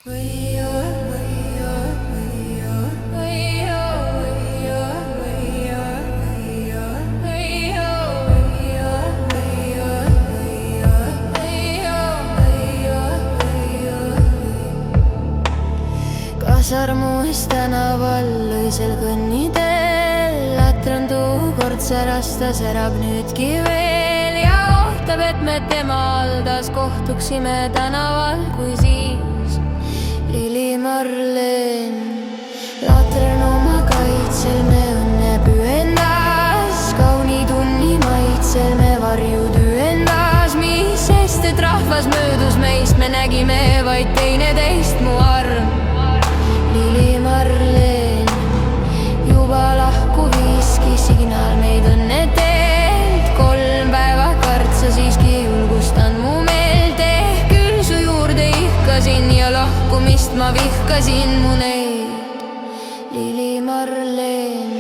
Kasarmus tänaval öösel kõnniteel, latran tookord särasta, särab nüüdki veel ja ootab, et me tema aldas kohtuksime tänaval, kui siis Lili Marleen. Latran oma kaitsel, me õnne pühendas, kauni tunni maitsel me varju tüendas, mis sest, et rahvas möödus meist, me nägime vaid teineteist, mu arm Lili Marleen. Juba lahku viiski signaal meid õnne teelt, 3 päeva kartsa siiski julgustan mu meelt, ehk küll su juurde ihkasin ja lahkumist ma vihkasin, mu neid Lili Marleen.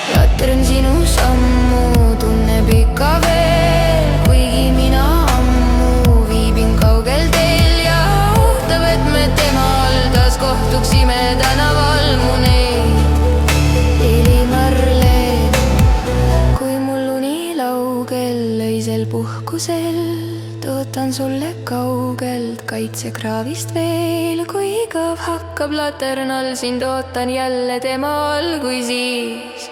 Latran sinu sammu, tunneb ikka veel, kuigi mina ammu viibin kaugel teel ja ootab, et me tema aldas kohtuksime tänaval, mu neid Lili Marleen. Kui mul uni laugel öisel puhkusel, tõotan sulle kaugelt kaitsekraavist veel, kui igav hakkab laternal, sind ootan jälle temal, kui siis